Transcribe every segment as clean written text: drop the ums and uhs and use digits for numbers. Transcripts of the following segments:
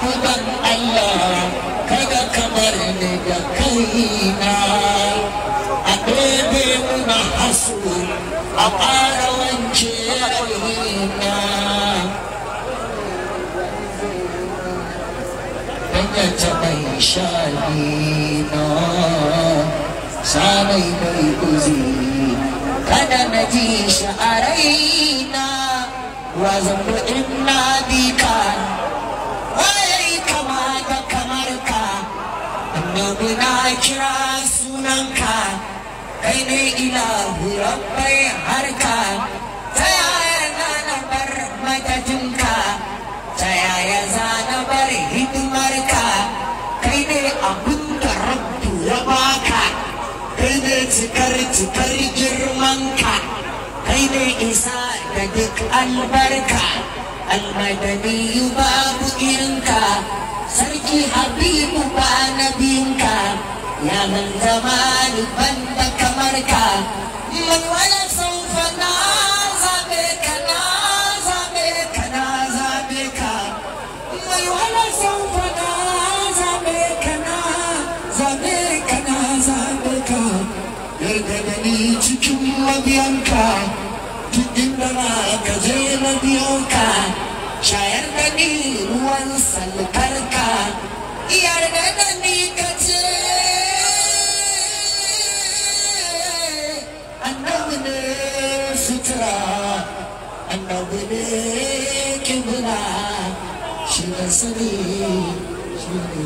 gudan Allah kada kamar ni da kaina a ɗebe muna hasu a ƙara wance raina ta mai sha'ina samai mai uzi kada na ji shi a raina wazan ina bika waye kama da kamar ka annabi na kira sunanka kai ne ilahu rabbai harka ta yaya na bar madadinka ta yaya za na bar hidimarka kai ne abin da rabbu ya baka kai ne cikar girmanka kai ne isa da duk albarka almadani babu irinka sarki habibu ba nabinka ya man zamani banda kamar ka man wala saufa na zabe ka na zabe ka na zabe ka man wala saufa na zabe ka na zabe ka na zabe ka yarda da ni cikin mabiyanka duk inda na ka je na biyanka shayar da ni ruwan salkarka yarda da ni ka ce annabi ne sutura annabi ne kibla shi da sani shi ne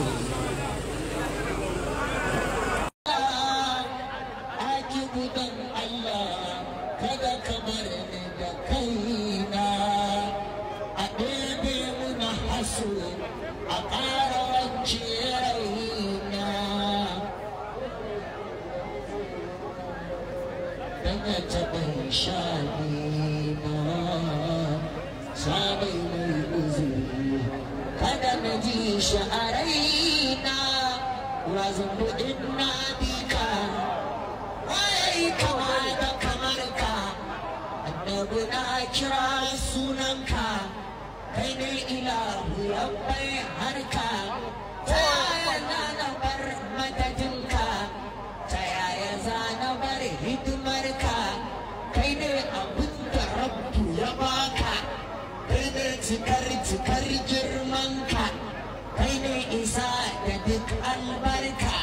ake gudan Allah kada ka bar ni da kaina a ɗebe muna hasu a ƙara wance raina daga taɓin sha'ina sabai mai uzuri kada na ji shi a raina wazan ina bika waye kama da kamar ka annabi na kira sunanka kai ne ilahu rabbai harka ta yaya na bar madadinka ta yaya za na bar hidimarka kai ne abin da rabbu ya baka kai ne cikar girmanka kai ne isa da duk albarka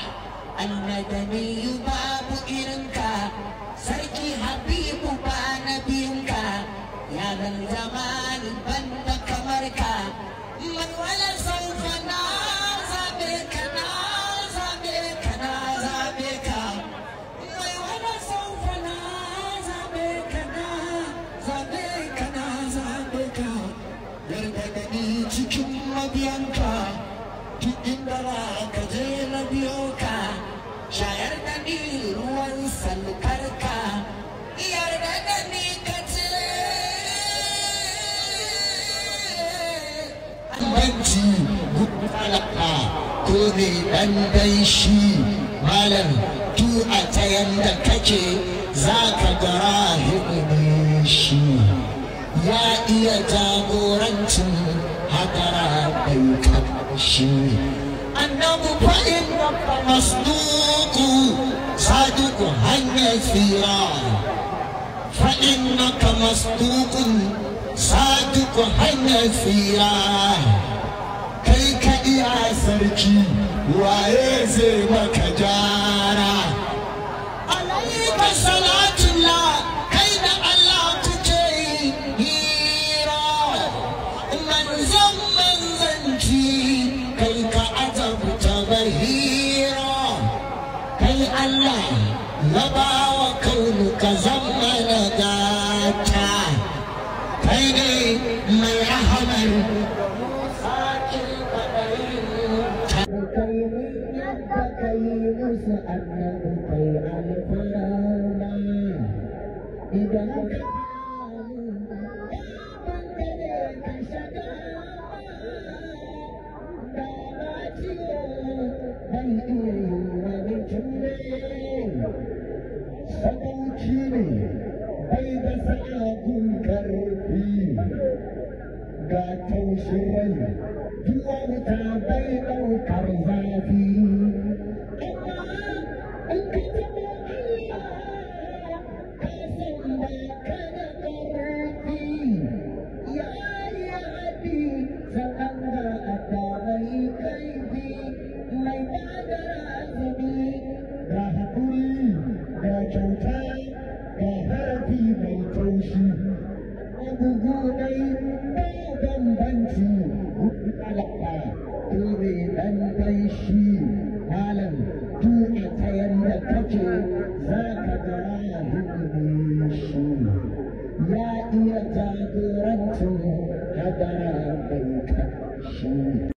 almadani babu irinka sarki habibu ba nabinka ya zan zamani banda kamar ka man wala saufa na zabe ka na zabe ka na zabe ka man wala saufa na zabe ka na zabe ka na zabe ka yarda da ni cikin mabiyanka duk inda ka je na biyo ka shayar da ni ruwan salkarka yarda da ni ka ce banci gudalaka ko ne dan dai shi malam tu a ta yanda kake za ka ga rahimin shi ya iya jagorancin hadara bai kamshi annabu fa'in masduku saduku hanyar tsira fa'innaka masdukun saduku hanyar tsira kai ka iya sarki waye zai maka jara alaika salatullah kai da Allah kuke hira manzon manzanci kai ka azabta bahira kai Allah ya bawa kaunu ka zama na gata kai ne mai rahamar sakin kadari kai yadda kai musu annabi kai alfarma idan ka ga taushin rai tuwon ta bai ɗaukar zafi amma in ka taɓa Allah ka san ba ka da ƙarfi ya yi haɗi sannan ga adda mai kaifi mai bada azumi ga haƙuri ga kyauta ga harafi mai taushi bugu dai ba bambanci alaka dole dan dai shi malam tu a tsayen da kake za ka ga hukumi shi ya iya jagorancin hadara bai kashi